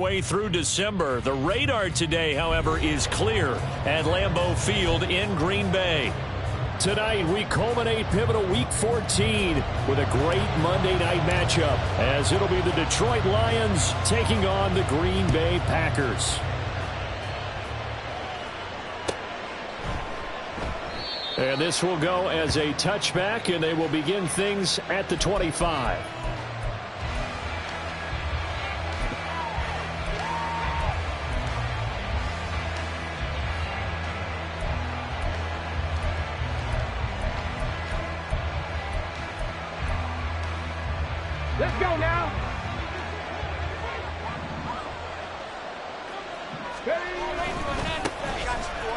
Way through December. The radar today, however, is clear at Lambeau Field in Green Bay. Tonight, we culminate pivotal Week 14 with a great Monday night matchup, as it'll be the Detroit Lions taking on the Green Bay Packers. And this will go as a touchback, and they will begin things at the 25. Let's go now.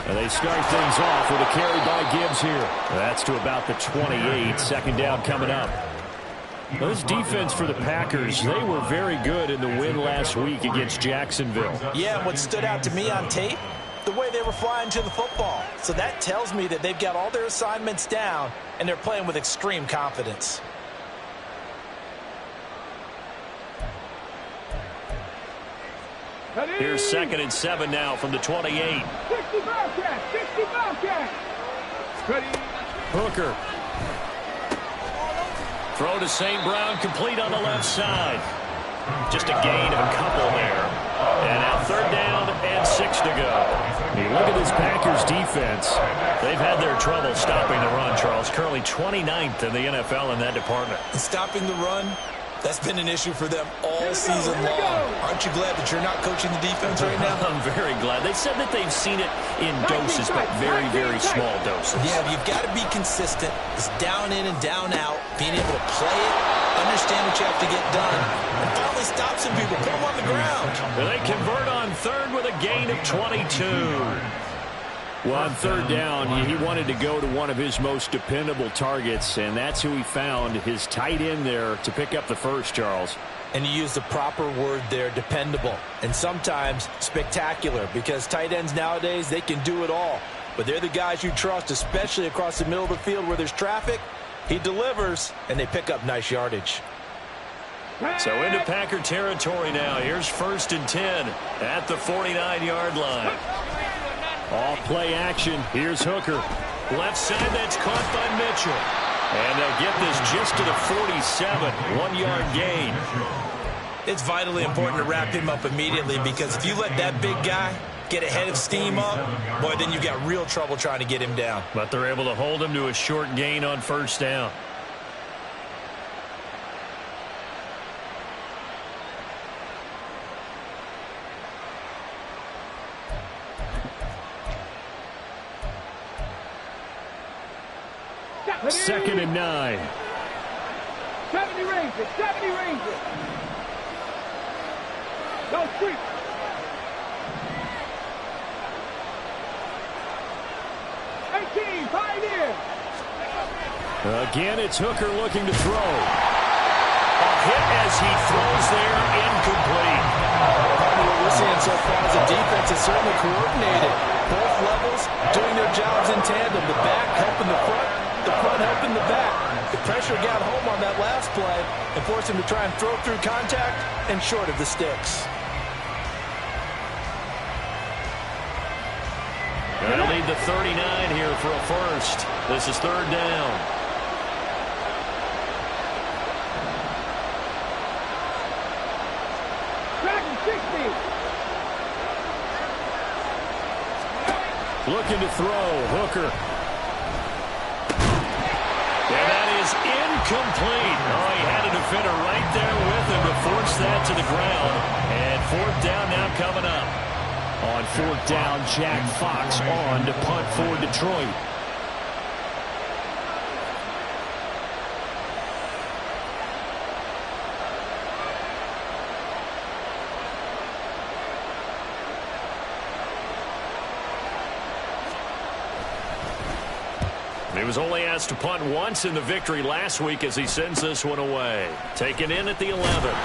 And they start things off with a carry by Gibbs here. That's to about the 28. Second down coming up. Those defense for the Packers, they were very good in the win last week against Jacksonville. Yeah, and what stood out to me on tape, the way they were flying to the football. So that tells me that they've got all their assignments down, and they're playing with extreme confidence. Here's 2nd and 7 now from the 28. 60 Bobcat, 60 Bobcat. Hooker. Throw to St. Brown, complete on the left side. Just a gain of a couple there. And now 3rd down and 6 to go. You look at this Packers defense. They've had their trouble stopping the run, Charles. Currently 29th in the NFL in that department. And stopping the run, that's been an issue for them all season long. Aren't you glad that you're not coaching the defense right now? I'm very glad. They said that they've seen it in doses, but very, very small doses. Yeah, you've got to be consistent. It's down in and down out, being able to play it, understand what you have to get done, and finally stop some people, put them on the ground. And they convert on 3rd with a gain of 22. Well, on 3rd down, he wanted to go to one of his most dependable targets, and that's who he found, his tight end there, to pick up the first, Charles. And you use the proper word there, dependable, and sometimes spectacular, because tight ends nowadays, they can do it all. But they're the guys you trust, especially across the middle of the field where there's traffic. He delivers, and they pick up nice yardage. So into Packer territory now. Here's 1st and 10 at the 49-yard line. Off play action. Here's Hooker. Left side, that's caught by Mitchell. And they'll get this just to the 47. 1-yard gain. It's vitally important to wrap him up immediately, because if you let that big guy get ahead of steam up, boy, then you've got real trouble trying to get him down. But they're able to hold him to a short gain on 1st down. Second and 9. 70 Rangers, 70 Rangers. Go sweep. Pioneer. Again, it's Hooker looking to throw. A hit as he throws there, incomplete. What we're seeing so far is the defense is certainly coordinated. Both levels doing their jobs in tandem. The back helping the front helping the back. The pressure got home on that last play and forced him to try and throw through contact and short of the sticks. They'll need the 39 here for a first. This is 3rd down. Looking to throw. Hooker. And that is incomplete. Oh, he had a defender right there with him to force that to the ground. And 4th down now coming up. On 4th down, Jack Fox on to punt for Detroit. He was only asked to punt once in the victory last week as he sends this one away. Taken in at the 11.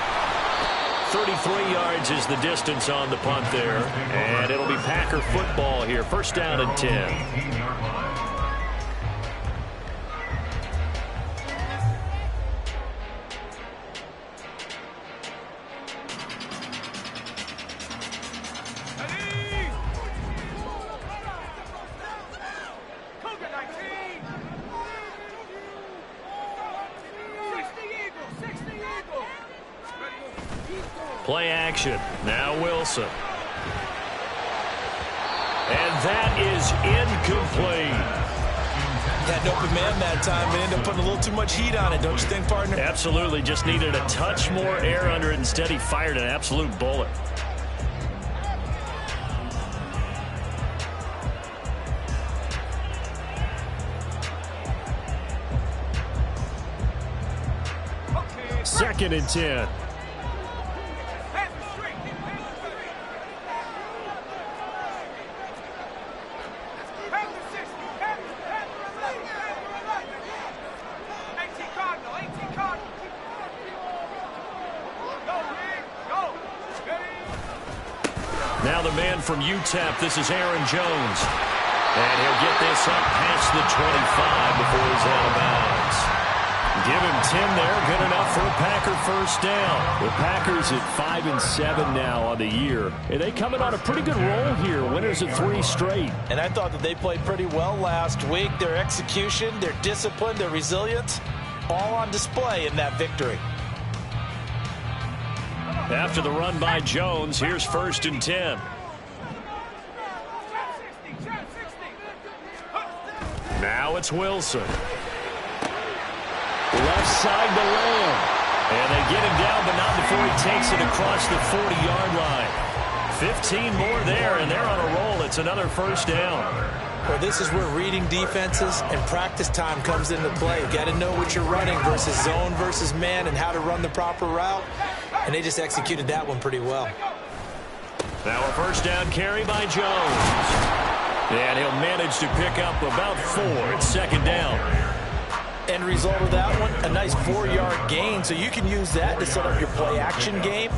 33 yards is the distance on the punt there. And it'll be Packer football here. 1st down and 10. Play action. Now Wilson. And that is incomplete. Had an open man that time, but ended up putting a little too much heat on it, don't you think, partner? Absolutely. Just needed a touch more air under it. Instead, he fired an absolute bullet. Second and 10. Now the man from UTEP, this is Aaron Jones. And he'll get this up past the 25 before he's out of bounds. Give him 10 there, good enough for a Packer first down. The Packers at 5-7 now on the year. And they coming on a pretty good roll here, winners of 3 straight. And I thought that they played pretty well last week. Their execution, their discipline, their resilience, all on display in that victory. After the run by Jones, here's first and 10. Now it's Wilson. Left side to Lamb. And they get him down, but not before he takes it across the 40-yard line. 15 more there, and they're on a roll. It's another first down. Well, this is where reading defenses and practice time comes into play. You got to know what you're running versus zone versus man and how to run the proper route. And they just executed that one pretty well. Now a first down carry by Jones. And he'll manage to pick up about 4 at second down. End result of that one, a nice 4-yard gain. So you can use that to set up your play action game.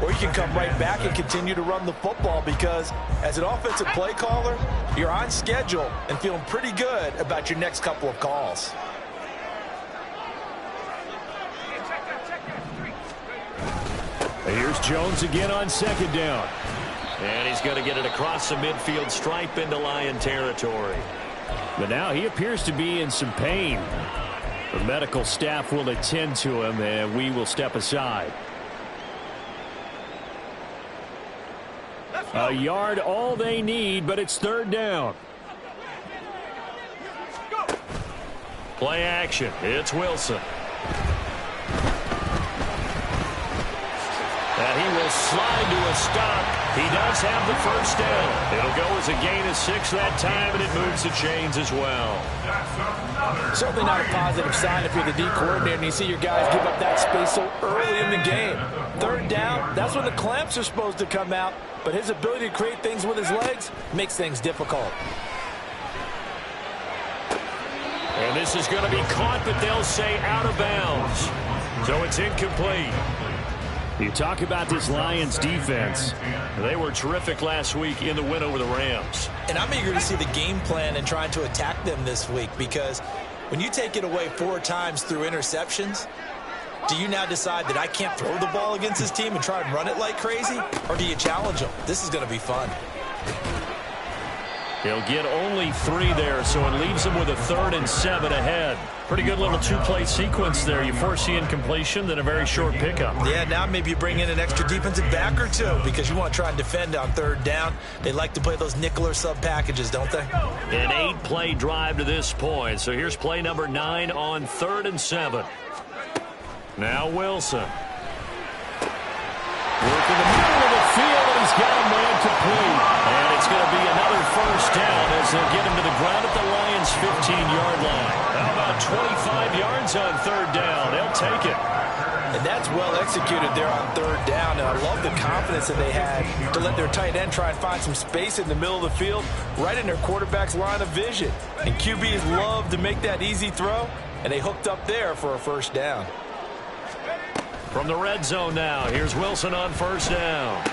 Or you can come right back and continue to run the football because as an offensive play caller, you're on schedule and feeling pretty good about your next couple of calls. Here's Jones again on second down. And he's going to get it across the midfield stripe into Lion territory. But now he appears to be in some pain. The medical staff will attend to him, and we will step aside. A yard all they need, but it's third down. Play action. It's Wilson. And he will slide to a stop. He does have the first down. It'll go as a gain of 6 that time, and it moves the chains as well. Certainly not a positive sign if you're the D coordinator and you see your guys give up that space so early in the game. Third down, that's when the clamps are supposed to come out, but his ability to create things with his legs makes things difficult. And this is going to be caught, but they'll say out of bounds. So it's incomplete. You talk about this Lions defense. They were terrific last week in the win over the Rams. And I'm eager to see the game plan and trying to attack them this week because when you take it away 4 times through interceptions, do you now decide that I can't throw the ball against this team and try and run it like crazy? Or do you challenge them? This is going to be fun. He'll get only 3 there, so it leaves him with a 3rd and 7 ahead. Pretty good little 2-play sequence there. You force the incompletion, then a very short pickup. Yeah, now maybe you bring in an extra defensive back or 2 because you want to try and defend on third down. They like to play those nickel or sub packages, don't they? An 8-play drive to this point. So here's play number 9 on 3rd and 7. Now Wilson. Work in the middle of the field, and he's got a man complete. And it's going to be another first down as they'll get him to the ground at the Lions' 15-yard line. How about 25 yards on third down? They'll take it. And that's well executed there on third down. And I love the confidence that they had to let their tight end try and find some space in the middle of the field, right in their quarterback's line of vision. And QBs love to make that easy throw, and they hooked up there for a first down. From the red zone now, here's Wilson on first down.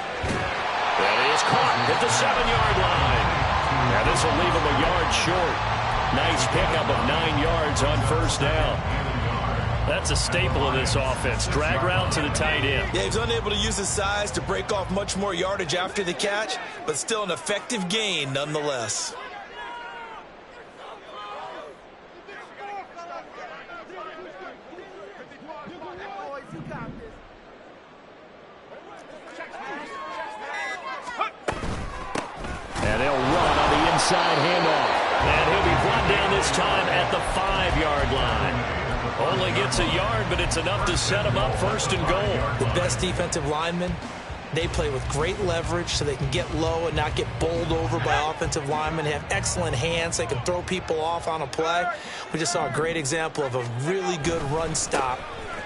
That is caught at the 7-yard line. Now this will leave him a yard short. Nice pickup of 9 yards on first down. That's a staple of this offense. Drag route to the tight end. Yeah, he's unable to use his size to break off much more yardage after the catch, but still an effective gain nonetheless. inside handoff. And he'll be brought down this time at the 5-yard line. Only gets a yard, but it's enough to set him up 1st and goal. The best defensive linemen, they play with great leverage so they can get low and not get bowled over by offensive linemen. They have excellent hands. They can throw people off on a play. We just saw a great example of a really good run stop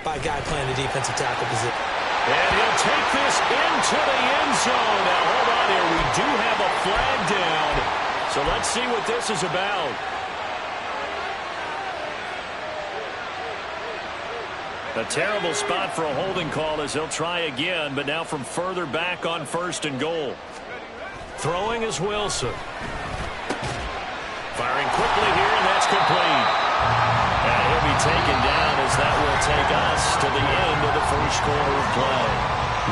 by a guy playing the defensive tackle position. And he'll take this into the end zone. Now, hold on here. We do have a flag down. So let's see what this is about. A terrible spot for a holding call as he'll try again, but now from further back on 1st and goal. Throwing is Wilson. Firing quickly here, and that's complete. And he'll be taken down as that will take us to the end of the 1st quarter of play.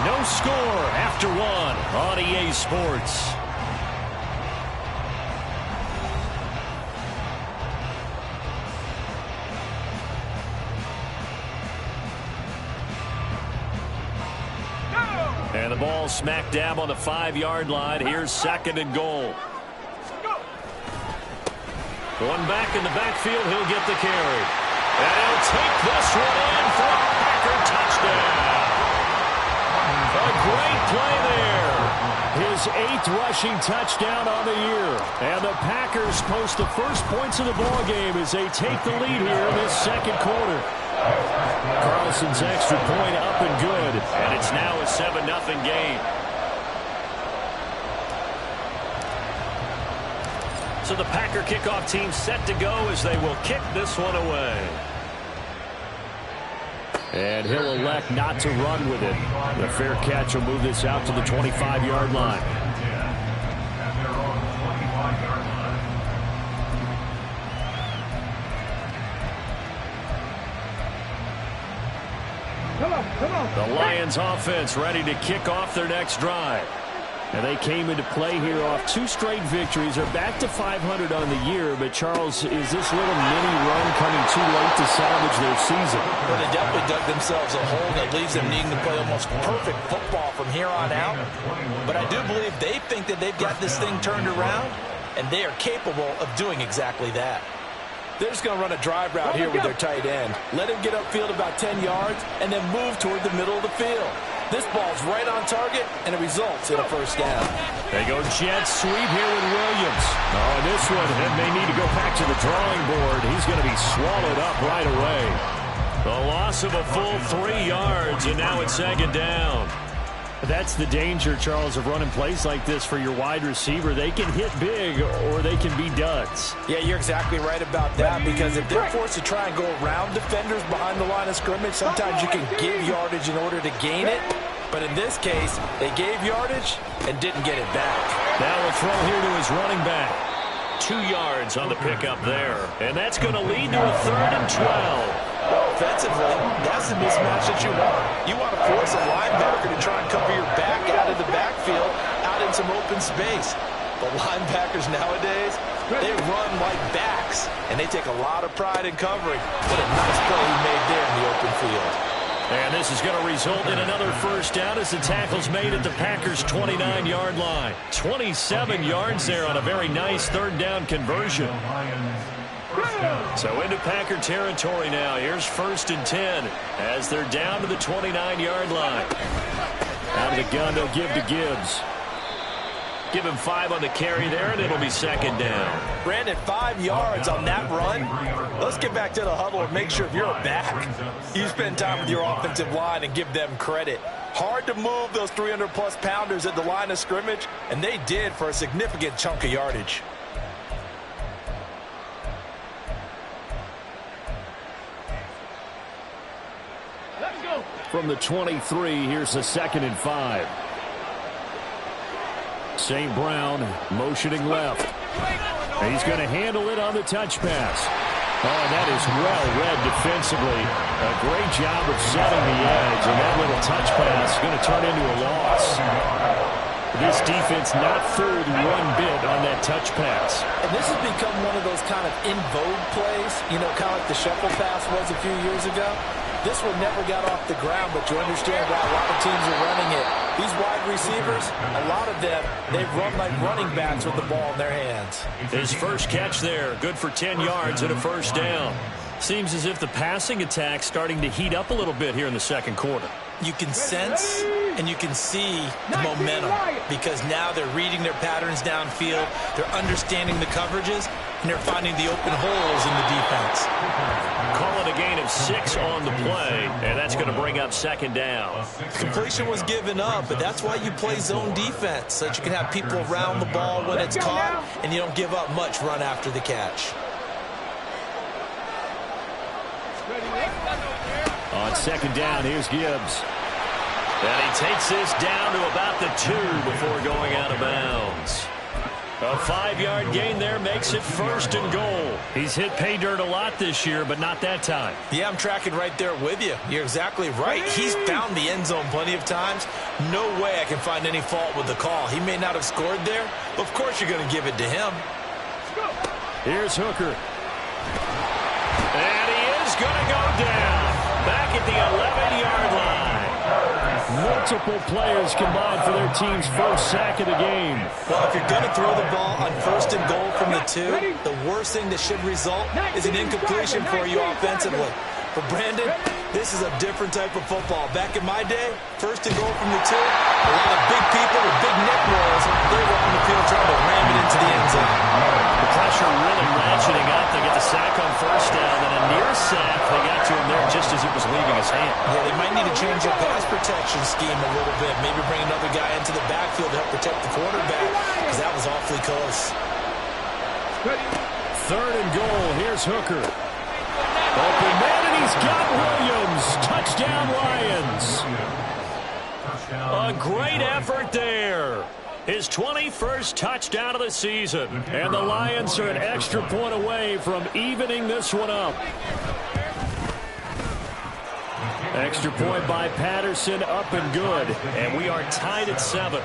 No score after 1 on EA Sports. And the ball smack dab on the 5-yard line. Here's 2nd and goal. One back in the backfield, he'll get the carry. And he'll take this one in for a Packer touchdown. A great play there. His 8th rushing touchdown on the year. And the Packers post the first points of the ballgame as they take the lead here in this 2nd quarter. Carlson's extra point up and good. And it's now a 7-0 game. So the Packer kickoff team set to go as they will kick this one away. And he'll elect not to run with it. The fair catch will move this out to the 25-yard line. Come on. The Lions offense ready to kick off their next drive. And they came into play here off 2 straight victories. They're back to 500 on the year. But, Charles, is this little mini run coming too late to salvage their season? Well, they definitely dug themselves a hole that leaves them needing to play almost perfect football from here on out. But I do believe they think that they've got this thing turned around, and they are capable of doing exactly that. They're just going to run a drive route here with their tight end. Let him get upfield about 10 yards and then move toward the middle of the field. This ball's right on target, and it results in a 1st down. They go jet sweep here with Williams. Oh, this one, and they need to go back to the drawing board. He's going to be swallowed up right away. The loss of a full 3 yards, and now it's 2nd down. That's the danger, Charles, of running plays like this for your wide receiver. They can hit big or they can be duds. Yeah, you're exactly right about that, because if they're forced to try and go around defenders behind the line of scrimmage, sometimes you can give yardage in order to gain it. But in this case, they gave yardage and didn't get it back. Now a throw here to his running back. 2 yards on the pickup there. And that's going to lead to a 3rd and 12. Offensively, that's the mismatch that you want. You want to force a linebacker to try and cover your back out of the backfield, out in some open space. The linebackers nowadays, they run like backs, and they take a lot of pride in covering. What a nice play he made there in the open field. And this is going to result in another 1st down as the tackle's made at the Packers' 29-yard line. 27 yards there on a very nice 3rd down conversion. So into Packer territory now. Here's 1st and 10 as they're down to the 29-yard line. Out of the gun, they'll give to Gibbs. Give him 5 on the carry there, and it'll be 2nd down. Brandon, 5 yards on that run. Let's get back to the huddle and make sure if you're a back, you spend time with your offensive line and give them credit. Hard to move those 300-plus pounders at the line of scrimmage, and they did for a significant chunk of yardage. From the 23, here's a 2nd and 5. St. Brown motioning left. And he's going to handle it on the touch pass. Oh, and that is well read defensively. A great job of setting the edge, and that little touch pass is going to turn into a loss. This defense not fooled one bit on that touch pass. And this has become one of those kind of in vogue plays, you know, kind of like the shuffle pass was a few years ago. This one never got off the ground, but you understand why a lot of teams are running it. These wide receivers, a lot of them, they've run like running backs with the ball in their hands. His first catch there, good for 10 yards and a first down. Seems as if the passing attack's starting to heat up a little bit here in the second quarter. You can sense and you can see the momentum because now they're reading their patterns downfield, they're understanding the coverages, and they're finding the open holes in the defense. Call it a gain of 6 on the play, and that's going to bring up second down. Completion was given up, but that's why you play zone defense, so that you can have people around the ball when it's caught, and you don't give up much run after the catch. On second down, here's Gibbs. And he takes this down to about the 2 before going out of bounds. A 5-yard gain there makes it first and goal. He's hit pay dirt a lot this year, but not that time. Yeah, I'm tracking right there with you. You're exactly right. He's found the end zone plenty of times. No way I can find any fault with the call. He may not have scored there, but of course you're going to give it to him. Here's Hooker. And he is going to go down. Back at the 11-yard line. Multiple players combined for their team's first sack of the game. Well, if you're going to throw the ball on first and goal from the 2, the worst thing that should result is an incompletion for you offensively. But Brandon, this is a different type of football. Back in my day, first and goal from the 2, a lot of big people with big neck rolls, they were on the field trying to ram it into the end zone. The pressure really ratcheting up. They get the sack on first down, and a near sack. They got to him there just as it was leaving his hand. Yeah, they might need to change their pass protection scheme a little bit. Maybe bring another guy into the backfield to help protect the quarterback, because that was awfully close. Third and goal. Here's Hooker. Open man, and he's got Williams. Touchdown, Lions. A great effort there. His 21st touchdown of the season. And the Lions are an extra point away from evening this one up. Extra point by Patterson, up and good. And we are tied at 7.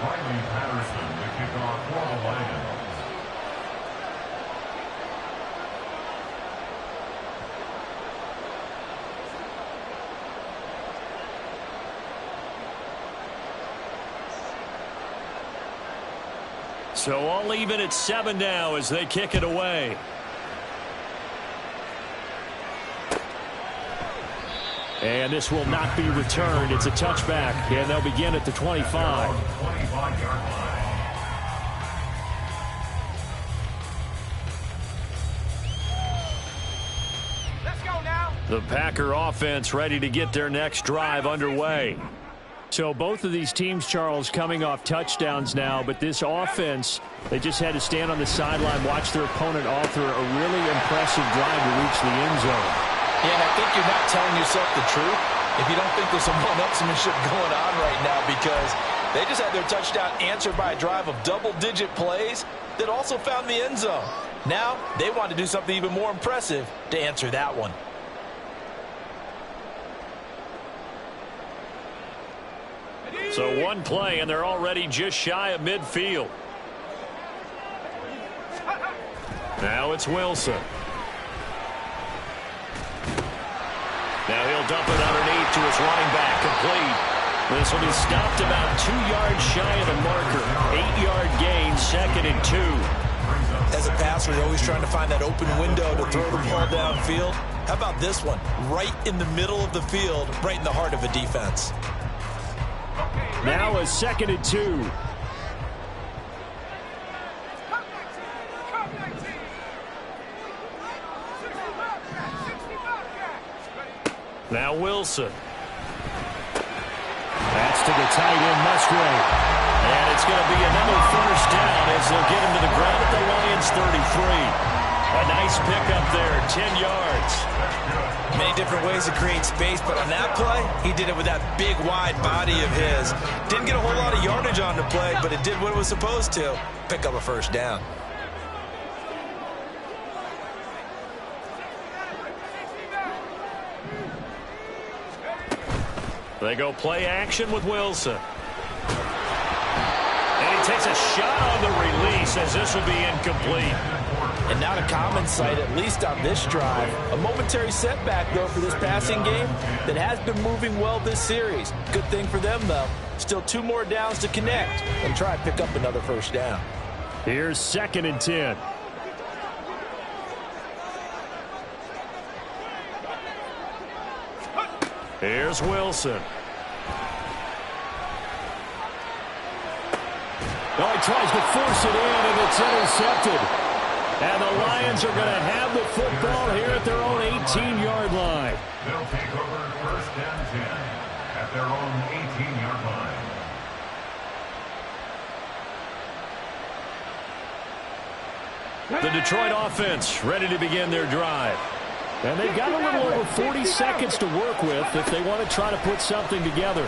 Riley Patterson, the kickoff for the Lions. So all even at 7 now as they kick it away. And this will not be returned. It's a touchback, and they'll begin at the 25. Let's go now. The Packer offense ready to get their next drive underway. So both of these teams, Charles, coming off touchdowns now, but this offense, they just had to stand on the sideline, watch their opponent author a really impressive drive to reach the end zone. Yeah, and I think you're not telling yourself the truth if you don't think there's some one-upsmanship going on right now, because they just had their touchdown answered by a drive of double-digit plays that also found the end zone. Now they want to do something even more impressive to answer that one. So one play, and they're already just shy of midfield. Now it's Wilson. Now he'll dump it underneath to his running back, complete. This will be stopped about 2 yards shy of the marker. 8-yard gain, 2nd and 2. As a passer, you're always trying to find that open window to throw the ball downfield. How about this one? Right in the middle of the field, right in the heart of a defense. Now a 2nd and 2. Now Wilson. That's to the tight end, Musgrave. And it's going to be another first down as they'll get him to the ground at the Lions 33. A nice pickup there, 10 yards. Many different ways to create space, but on that play, he did it with that big, wide body of his. Didn't get a whole lot of yardage on the play, but it did what it was supposed to. Pick up a first down. They go play action with Wilson. And he takes a shot on the release as this will be incomplete. And not a common sight, at least on this drive. A momentary setback, though, for this passing game that has been moving well this series. Good thing for them, though. Still 2 more downs to connect and try and pick up another first down. Here's 2nd and 10. Here's Wilson. Oh, he tries to force it in, and it's intercepted. And the Lions are going to have the football here at their own 18-yard line. They'll take over 1st and 10 at their own 18-yard line. The Detroit offense ready to begin their drive. And they've got a little over 40 seconds to work with if they want to try to put something together.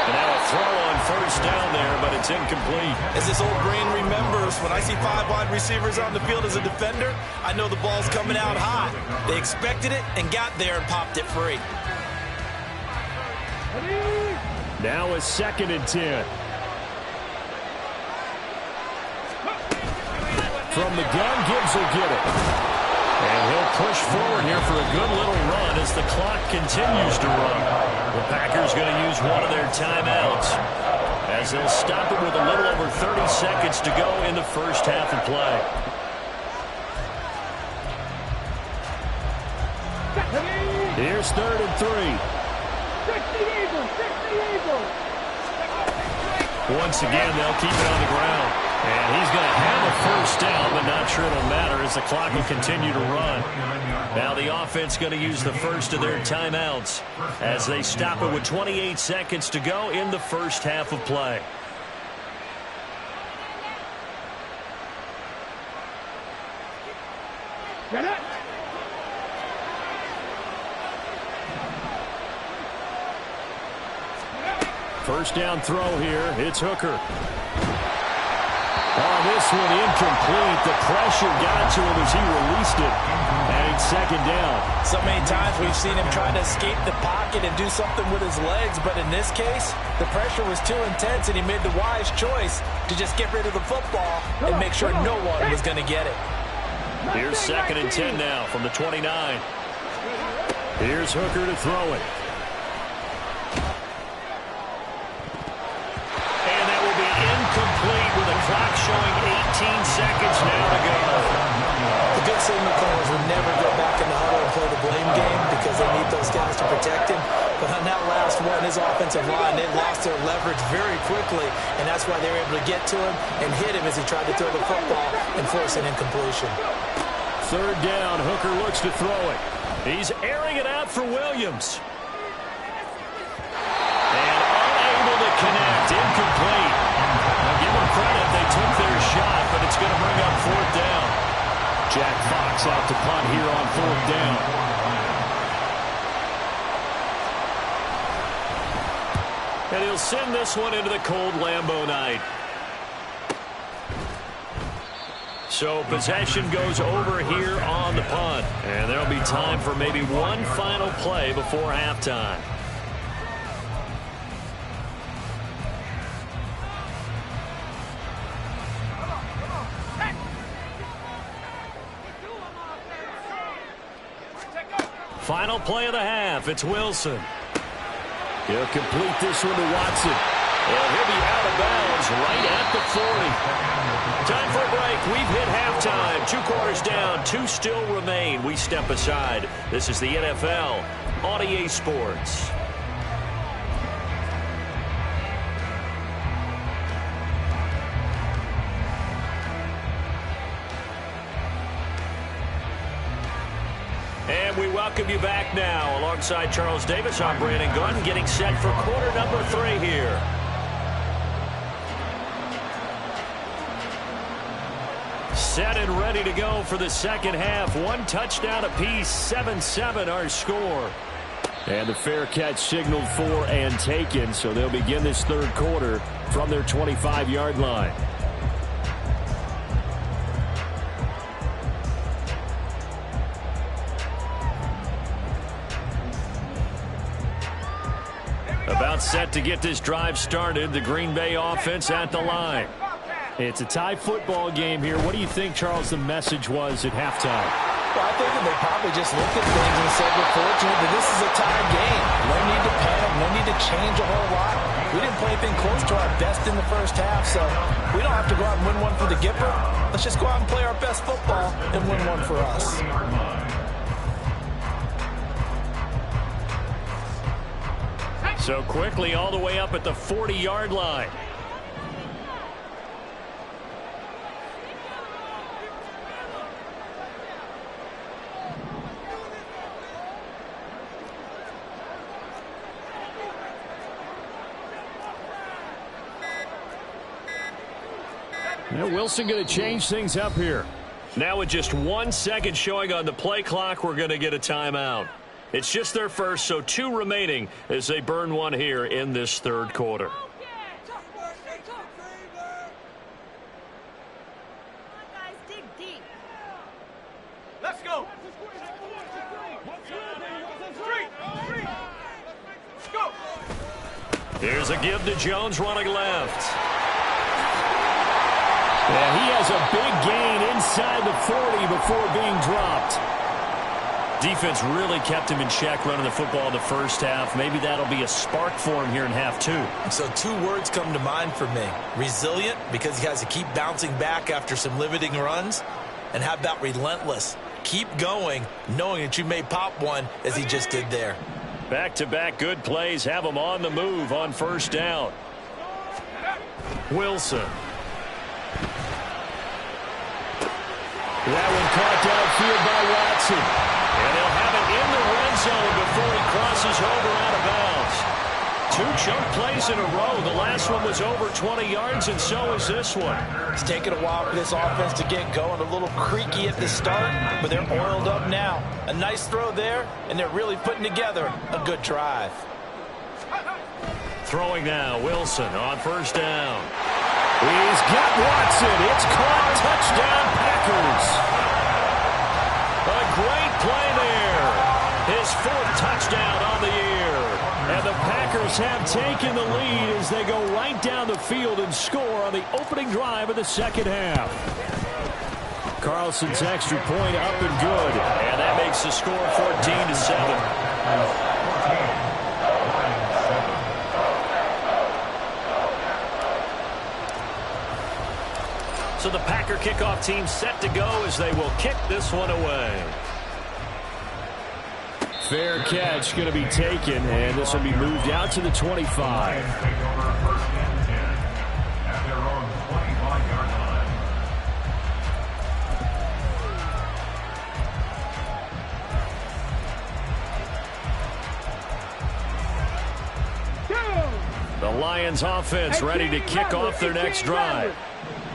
And now a throw on 1st down there, but it's incomplete. As this old brain remembers, when I see 5 wide receivers on the field as a defender, I know the ball's coming out hot. They expected it and got there and popped it free. Now a 2nd and 10. From the gun, Gibbs will get it. And he'll push forward here for a good little run as the clock continues to run. The Packers going to use one of their timeouts as they'll stop it with a little over 30 seconds to go in the first half of play. Here's 3rd and 3. 60 Eagles, 60 Eagles. Once again, they'll keep it on the ground. And he's going to have a first down, but not sure it'll matter as the clock will continue to run. Now the offense going to use the first of their timeouts as they stop it with 28 seconds to go in the first half of play. Get it. First down throw here. It's Hooker. Oh, this one incomplete. The pressure got to him as he released it. And it's 2nd down. So many times we've seen him trying to escape the pocket and do something with his legs, but in this case, the pressure was too intense and he made the wise choice to just get rid of the football and make sure no one was going to get it. Here's 2nd and 10 now from the 29. Here's Hooker to throw it. Incomplete with a clock showing 18 seconds now to go. The good signal callers would never go back in the huddle and play the blame game because they need those guys to protect him. But on that last one, his offensive line, they lost their leverage very quickly, and that's why they were able to get to him and hit him as he tried to throw the football and force an incompletion. 3rd down, Hooker looks to throw it. He's airing it out for Williams. And unable to connect, incomplete. Give them credit, they took their shot, but it's going to bring up 4th down. Jack Fox out to punt here on 4th down. And he'll send this one into the cold Lambeau night. So possession goes over here on the punt. And there'll be time for maybe one final play before halftime. Final play of the half. It's Wilson. He'll complete this one to Watson. And he'll be out of bounds right at the 40. Time for a break. We've hit halftime. 2 quarters down. 2 still remain. We step aside. This is the NFL on EA Sports. And we welcome you back now. Alongside Charles Davis, I'm Brandon Gunn, getting set for quarter number 3 here. Set and ready to go for the second half. 1 touchdown apiece, 7-7 our score. And the fair catch signaled for and taken, so they'll begin this 3rd quarter from their 25-yard line. About set to get this drive started. The Green Bay offense at the line. It's a tie football game here. What do you think, Charles, the message was at halftime? Well, I think that they probably just looked at things and said we're fortunate that this is a tie game. No need to panic, no need to change a whole lot. We didn't play anything close to our best in the first half, so we don't have to go out and win one for the Gipper. Let's just go out and play our best football and win one for us. So quickly all the way up at the 40-yard line. Wilson going to change things up here. Now with just 1 second showing on the play clock, we're going to get a timeout. It's just their first, so 2 remaining as they burn one here in this third quarter. Let's go. Go. Here's a give to Jones running left. Yeah, he has a big gain inside the 40 before being dropped. Defense really kept him in check running the football in the first half. Maybe that'll be a spark for him here in half 2. So 2 words come to mind for me. Resilient, because he has to keep bouncing back after some limiting runs. And how about relentless? Keep going, knowing that you may pop one as he just did there. Back-to-back good plays have him on the move on first down. Wilson. That one caught downfield by Watson. And they'll have it in the red zone before he crosses over out of bounds. 2 chunk plays in a row. The last one was over 20 yards, and so is this one. It's taken a while for this offense to get going. A little creaky at the start, but they're oiled up now. A nice throw there, and they're really putting together a good drive. Throwing now, Wilson on first down. He's got Watson. It's caught. Touchdown, Packers. A great play there. His 4th touchdown on the year. And the Packers have taken the lead as they go right down the field and score on the opening drive of the second half. Carlson's extra point up and good. And that makes the score 14-7. So the Packer kickoff team set to go as they will kick this one away. Fair catch going to be taken, and this will be moved out to the 25. The Lions offense ready to kick off their next drive.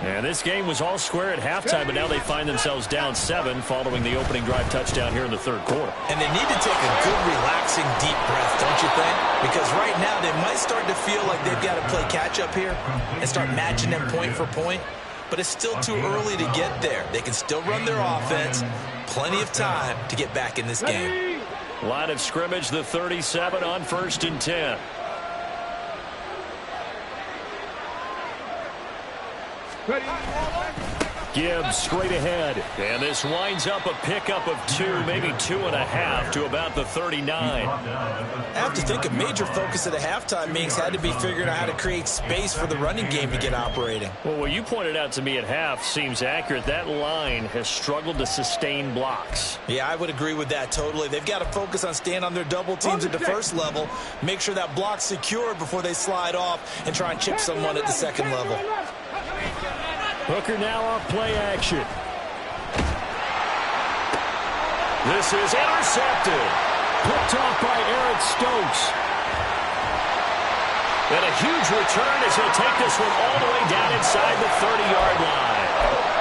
And this game was all square at halftime, but now they find themselves down 7 following the opening drive touchdown here in the third quarter. And they need to take a good, relaxing, deep breath, don't you think? Because right now they might start to feel like they've got to play catch-up here and start matching them point for point. But it's still too early to get there. They can still run their offense. Plenty of time to get back in this game. Line of scrimmage, the 37 on 1st and 10. Gibbs straight ahead, and this winds up a pickup of 2, maybe 2.5 to about the 39. I have to think a major focus of the halftime meetings had to be figuring out how to create space for the running game to get operating. Well, what you pointed out to me at half seems accurate. That line has struggled to sustain blocks. Yeah, I would agree with that totally. They've got to focus on staying on their double teams at the first level, make sure that block's secure before they slide off and try and chip someone at the second level. Hooker now off play action. This is intercepted. Picked off by Eric Stokes. And a huge return as he'll take this one all the way down inside the 30-yard line.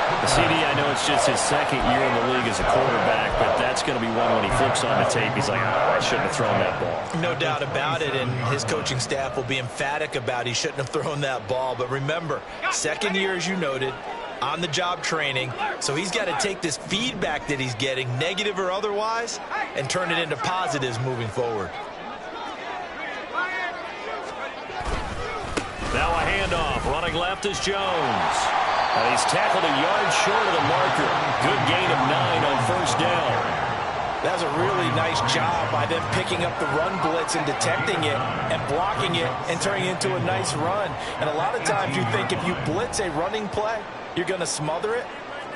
The CD, I know it's just his second year in the league as a quarterback, but that's going to be one when he flips on the tape. He's like, oh, I shouldn't have thrown that ball. No doubt about it, and his coaching staff will be emphatic about he shouldn't have thrown that ball. But remember, second year, as you noted, on-the-job training, so he's got to take this feedback that he's getting, negative or otherwise, and turn it into positives moving forward. Now a handoff. Running left is Jones. And he's tackled a yard short of the marker. Good gain of 9 on first down. That's a really nice job by them picking up the run blitz and detecting it and blocking it and turning it into a nice run. And a lot of times you think if you blitz a running play, you're going to smother it.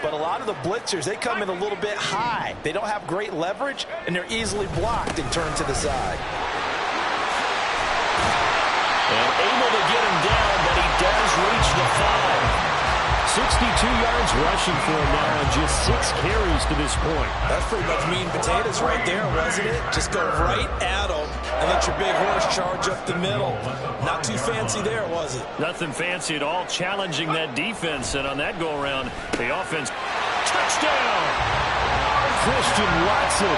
But a lot of the blitzers, they come in a little bit high. They don't have great leverage, and they're easily blocked and turned to the side. And able to get him down, but he does reach the 5. 62 yards rushing for him now on just 6 carries to this point. That's pretty much meat and potatoes right there, wasn't it? Just go right at them and let your big horse charge up the middle. Not too fancy there, was it? Nothing fancy at all, challenging that defense. And on that go-around, the offense, touchdown! Christian Watson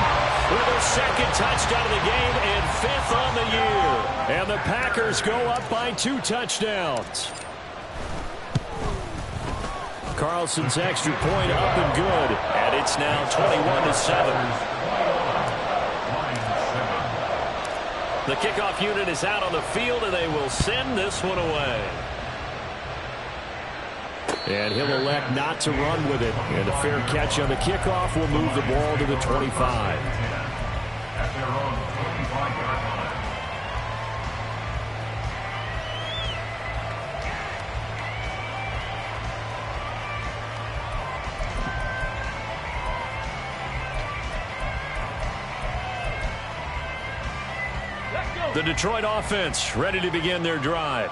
with a second touchdown of the game and 5th on the year. And the Packers go up by 2 touchdowns. Carlson's extra point up and good. And it's now 21-7. The kickoff unit is out on the field, and they will send this one away. And he'll elect not to run with it. And a fair catch on the kickoff will move the ball to the 25. At their own 25-yard line. The Detroit offense ready to begin their drive.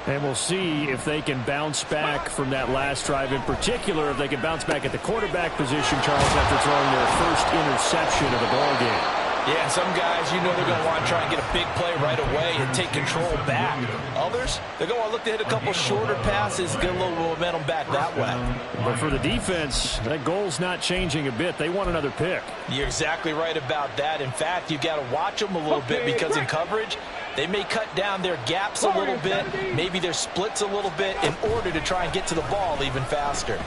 And we'll see if they can bounce back from that last drive, in particular if they can bounce back at the quarterback position, Charles, after throwing their first interception of the ballgame. Yeah, and some guys, you know they're going to want to try and get a big play right away and take control back. Others, they're going to look to hit a couple shorter passes, get a little momentum back that way. But for the defense, that goal's not changing a bit. They want another pick. You're exactly right about that. In fact, you've got to watch them a little bit because in coverage, they may cut down their gaps a little bit, maybe their splits a little bit in order to try and get to the ball even faster.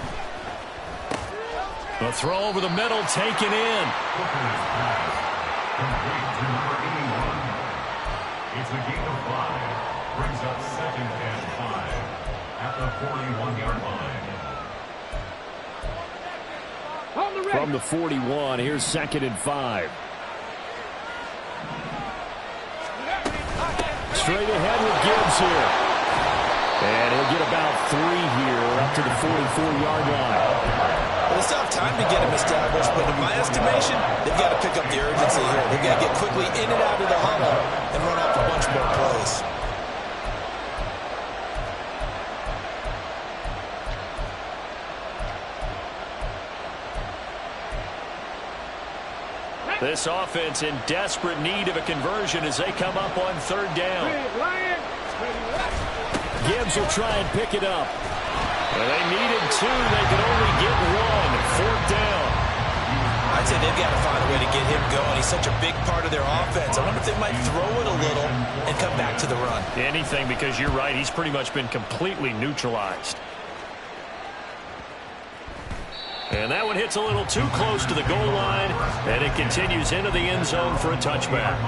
A throw over the middle, taken in. Complete to number 81. It's a gain of 5. Brings up 2nd and 5 at the 41-yard line. From the 41, here's 2nd and 5. Straight ahead with Gibbs here. And he'll get about 3 here up to the 44-yard line. Well, they still have time to get him established, but in my estimation, they've got to pick up the urgency here. They've got to get quickly in and out of the huddle and run off a bunch more plays. This offense in desperate need of a conversion as they come up on 3rd down. Gibbs will try and pick it up. Well, they needed 2. They could only get 1. 4th down. I'd say they've got to find a way to get him going. He's such a big part of their offense. I wonder if they might throw it a little and come back to the run. Anything, because you're right. He's pretty much been completely neutralized. And that one hits a little too close to the goal line, and it continues into the end zone for a touchback.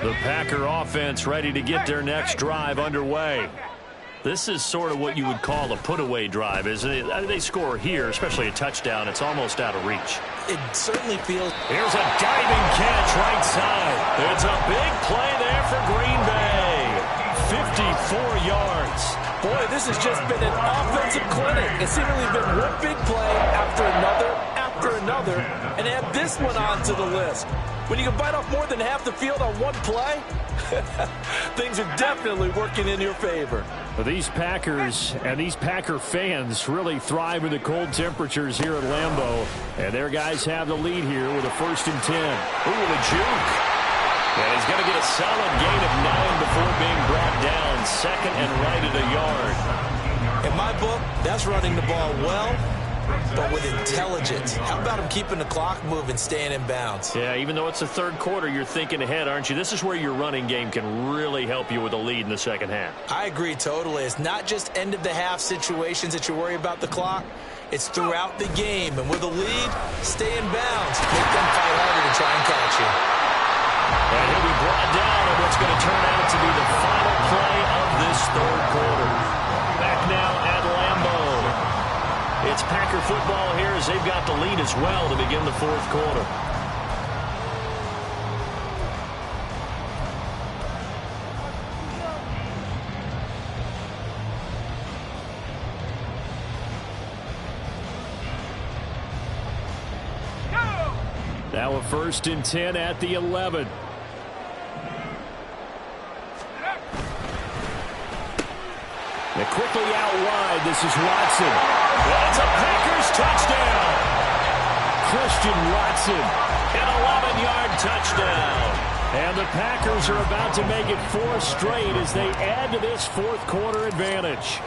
The Packer offense ready to get their next drive underway. This is sort of what you would call a put-away drive, isn't it? They score here, especially a touchdown. It's almost out of reach. It certainly feels... Here's a diving catch right side. It's a big play there for Green Bay. 54 yards. Boy, this has just been an offensive clinic. It's seemingly been one big play after another, and add this one onto the list. When you can bite off more than half the field on one play, things are definitely working in your favor. Well, these Packers and these Packer fans really thrive in the cold temperatures here at Lambeau. And their guys have the lead here with a 1st and 10. Ooh, the juke. And he's going to get a solid gain of 9 before being brought down. 2nd and right at a yard. In my book, that's running the ball well, but with intelligence. How about him keeping the clock moving, staying in bounds? Yeah, even though it's the 3rd quarter, you're thinking ahead, aren't you? This is where your running game can really help you with a lead in the 2nd half. I agree totally. It's not just end-of-the-half situations that you worry about the clock. It's throughout the game, and with a lead, stay in bounds. Make them fight harder to try and catch you. And he'll be brought down in what's going to turn out to be the final play of this third quarter. Back now at Lambeau. It's Packer football here as they've got the lead as well to begin the fourth quarter. Now a 1st and 10 at the 11. And quickly out wide, this is Watson. It's a Packers touchdown. Christian Watson, an 11-yard touchdown. And the Packers are about to make it 4 straight as they add to this fourth quarter advantage.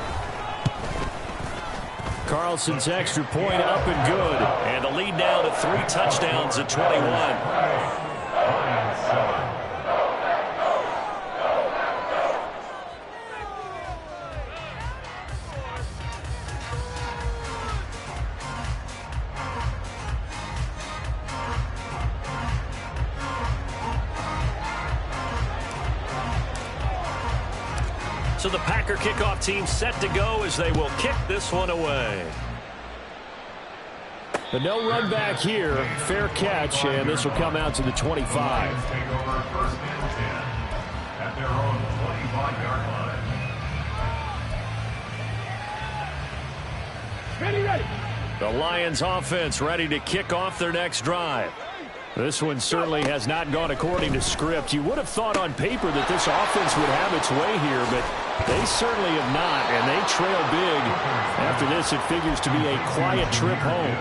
Carlson's extra point up and good. And the lead now to 3 touchdowns at 21. So the Packer kickoff team set to go as they will kick this one away. But no run back here. Fair catch, and this will come out to the 25. Take over 1st and 10 at their own 25-yard line. Ready. The Lions offense ready to kick off their next drive. This one certainly has not gone according to script. You would have thought on paper that this offense would have its way here, but they certainly have not, and they trail big. After this, it figures to be a quiet trip home.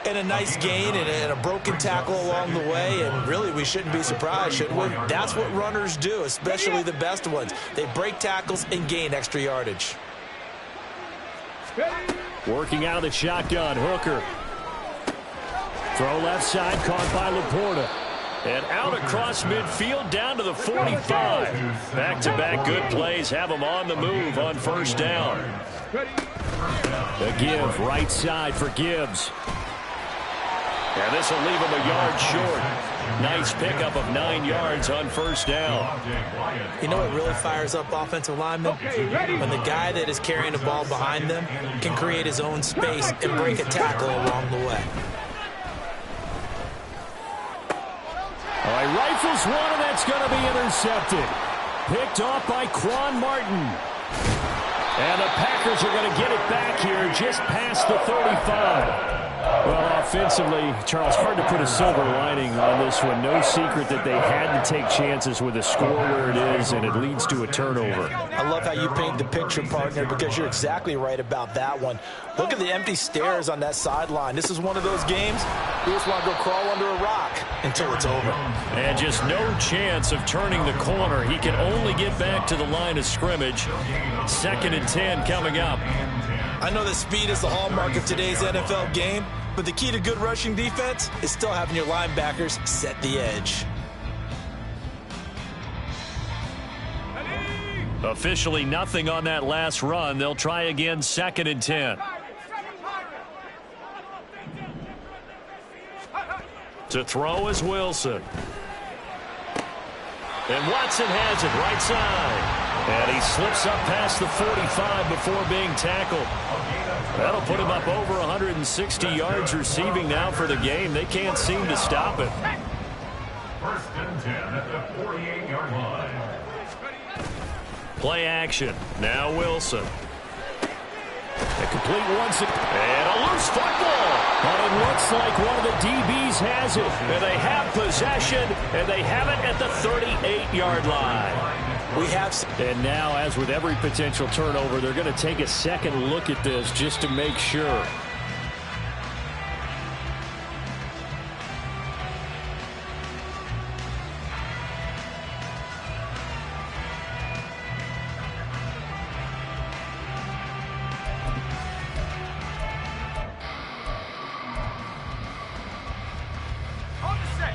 And a nice gain and a broken tackle along the way, and really we shouldn't be surprised, should we? That's what runners do, especially the best ones. They break tackles and gain extra yardage. Working out of the shotgun, Hooker. Throw left side, caught by Laporta. And out across midfield, down to the 45. Back-to-back good plays have them on the move on 1st down. The give, right side for Gibbs. And this will leave him a yard short. Nice pickup of 9 yards on 1st down. You know what really fires up offensive linemen? When the guy that is carrying the ball behind them can create his own space and break a tackle along the way. All right, rifles one, and that's going to be intercepted. Picked off by Quan Martin. And the Packers are going to get it back here just past the 35. Well, offensively, Charles, hard to put a silver lining on this one. No secret that they had to take chances with a score where it is, and it leads to a turnover. I love how you paint the picture, partner, because you're exactly right about that one. Look at the empty stares on that sideline. This is one of those games you just want to go crawl under a rock until it's over. And just no chance of turning the corner. He can only get back to the line of scrimmage. 2nd and 10 coming up. I know that speed is the hallmark of today's NFL game, but the key to good rushing defense is still having your linebackers set the edge. Officially nothing on that last run. They'll try again, 2nd and 10. To throw is Wilson. And Watson has it right side. And he slips up past the 45 before being tackled. That'll put him up over 160 yards receiving now for the game. They can't seem to stop it. 1st and 10 at the 48-yard line. Play action. Now Wilson. A complete once and a loose football. But it looks like one of the DBs has it. And they have possession, and they have it at the 38-yard line. And now, as with every potential turnover, they're going to take a second look at this just to make sure.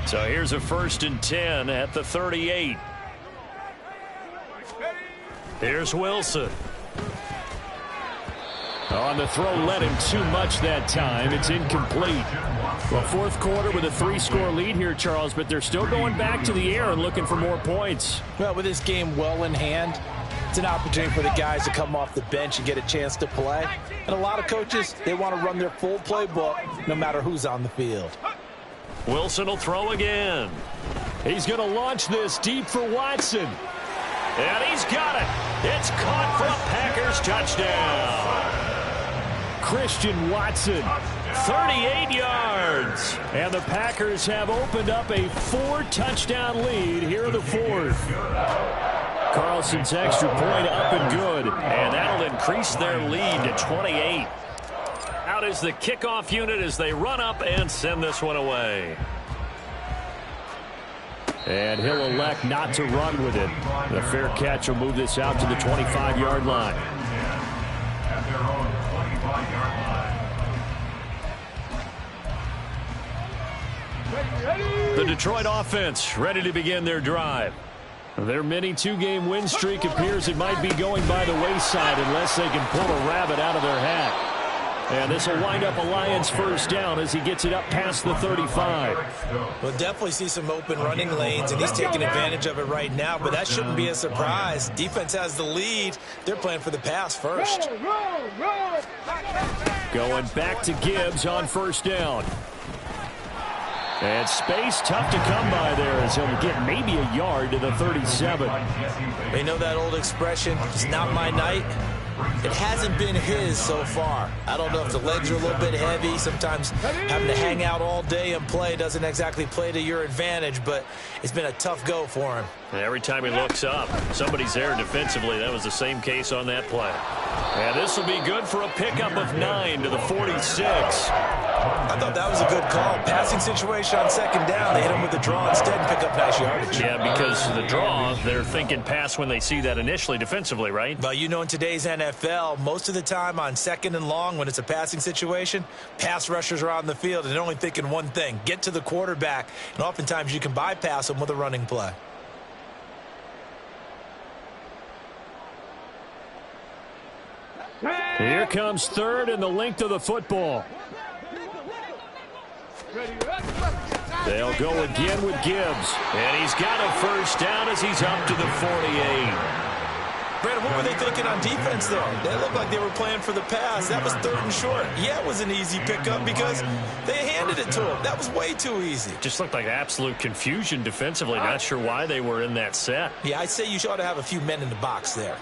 So here's a 1st and 10 at the 38. Here's Wilson. On the throw, led him too much that time. It's incomplete. Well, fourth quarter with a 3-score lead here, Charles, but they're still going back to the air and looking for more points. Well, with this game well in hand, it's an opportunity for the guys to come off the bench and get a chance to play. And a lot of coaches, they want to run their full playbook no matter who's on the field. Wilson will throw again. He's going to launch this deep for Watson. And he's got it. It's caught for a Packers touchdown. Christian Watson, 38 yards. And the Packers have opened up a 4-touchdown lead here in the fourth. Carlson's extra point up and good. And that'll increase their lead to 28. Out is the kickoff unit as they run up and send this one away. And he'll elect not to run with it. The fair catch will move this out to the 25-yard line. At their own 25-yard line. The Detroit offense ready to begin their drive. Their mini 2-game win streak appears it might be going by the wayside unless they can pull a rabbit out of their hat. And this will wind up a Lions first down as he gets it up past the 35. We'll definitely see some open running lanes, and he's taking advantage of it right now, but that shouldn't be a surprise. Defense has the lead. They're playing for the pass first. Going back to Gibbs on first down. And space tough to come by there as he'll get maybe a yard to the 37. They know that old expression, it's not my night. It hasn't been his so far. I don't know if the legs are a little bit heavy. Sometimes having to hang out all day and play doesn't exactly play to your advantage, but it's been a tough go for him. Every time he looks up, somebody's there defensively. That was the same case on that play. And this will be good for a pickup of 9 to the 46. I thought that was a good call. Passing situation on second down. They hit him with the draw instead and pick up nice yardage. Yeah, because the draw, they're thinking pass when they see that initially defensively, right? Well, you know, in today's NFL, most of the time on second and long when it's a passing situation, pass rushers are on the field and they're only thinking one thing, get to the quarterback. And oftentimes you can bypass them with a running play. Here comes third and the length of the football. They'll go again with Gibbs. And he's got a first down as he's up to the 48. Brandon, what were they thinking on defense there? They looked like they were playing for the pass. That was third and short. Yeah, it was an easy pickup because they handed it to him. That was way too easy. Just looked like absolute confusion defensively. Not sure why they were in that set. Yeah, I'd say you ought to have a few men in the box there.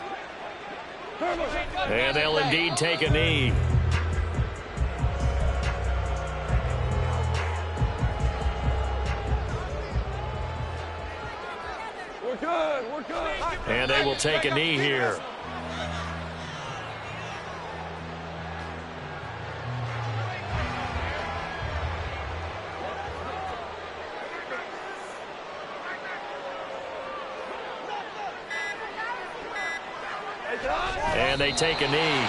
And they'll indeed take a knee. We're good. We're good. And they will take a knee here. And they take a knee.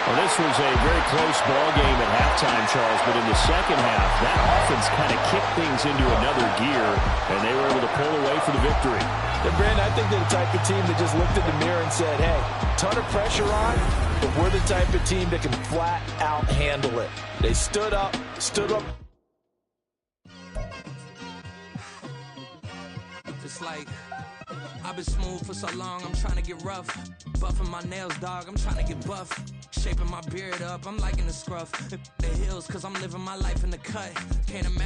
Well, this was a very close ball game at halftime, Charles, but in the second half, that offense kind of kicked things into another gear, and they were able to pull away for the victory. And Brandon, I think they're the type of team that just looked in the mirror and said, hey, ton of pressure on, but we're the type of team that can flat out handle it. They stood up. It's like I've been smooth for so long, I'm trying to get rough. Buffing my nails, dog, I'm trying to get buff. Shaping my beard up, I'm liking the scruff. The hills, cause I'm living my life in the cut. Can't imagine